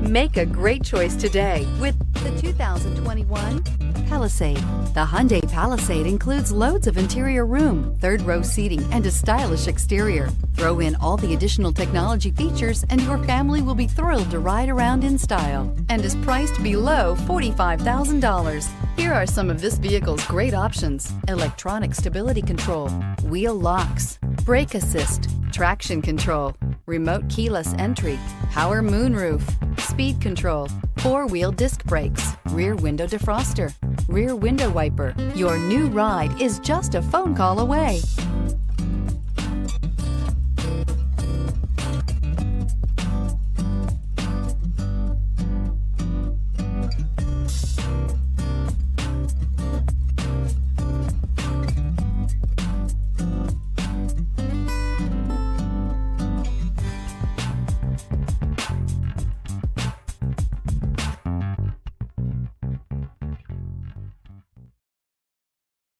Make a great choice today with the 2021 Palisade. The Hyundai Palisade includes loads of interior room, third-row seating, and a stylish exterior. Throw in all the additional technology features and your family will be thrilled to ride around in style, and is priced below $45,000. Here are some of this vehicle's great options: electronic stability control, wheel locks, brake assist, traction control, remote keyless entry, power moonroof, speed control, four-wheel disc brakes, rear window defroster, rear window wiper. Your new ride is just a phone call away.